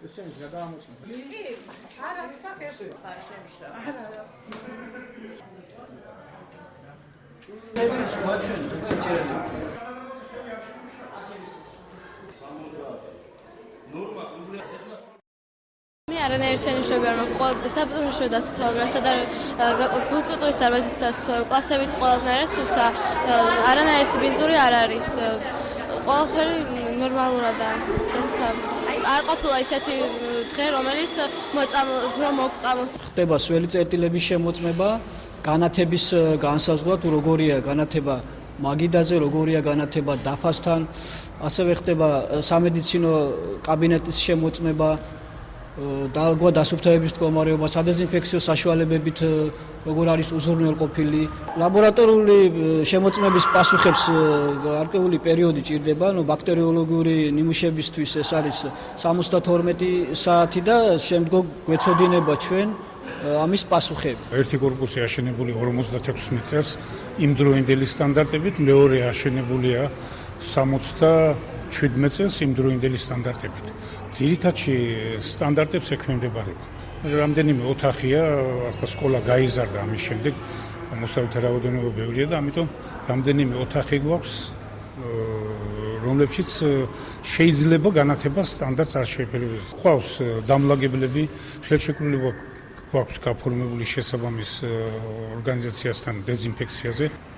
ესეც გადაამოწმოთ. კი, არა თქვა ეს შემშრა. მე არანაირი შენიშვნები არ მაქვს. ყოველ საბჭოთა დასაფლავებასა და ფიზკულტურის დარბაზის კლასებით ყველანაირად სუფთა. არანაირი სიბინძური არ არის. ყველაფერი ნორმალურადაა. არ ყოფილა ისეთი დღე, რომელიც მოგწამოს. ხდება სველი წერტილების შემოწმება, განათების განსაზღვრა თუ როგორია განათება მაგიდაზე, როგორია განათება დაფასთან, ასევე ხდება სამედიცინო კაბინეტის შემოწმება, დალგვა დასუფთავების მდგომარეობა, სადეზინფექციო საშუალებებით როგორ არის უზრუნველყოფილი. ლაბორატორიული შემოწმების პასუხებს გარკვეული პერიოდი ჭირდება, ბაქტერიოლოგიური ნიმუშებისთვის ეს არის 72 საათი და შემდგომ გვეცოდინება ჩვენ ამის პასუხები. ერთი კორპუსი აშენებული 56 წელს იმდროინდელი სტანდარტებით, მეორე აშენებულია 77 წელს იმდროინდელი სტანდარტებით. ძირითადში სტანდარტებს ექვემდებარება. რამდენიმე ოთახია, ახლა სკოლა გაიზარდა ამის შემდეგ, მოსავალთა რაოდენობა ბევრია და ამიტომ რამდენიმე ოთახი გვაქვს, რომლებშიც შეიძლება განათება სტანდარტს არ შეეფეროს. გვაქვს დამლაგებლები, ხელშეკრულება გვაქვს გაფორმებული შესაბამის ორგანიზაციასთან დეზინფექციაზე.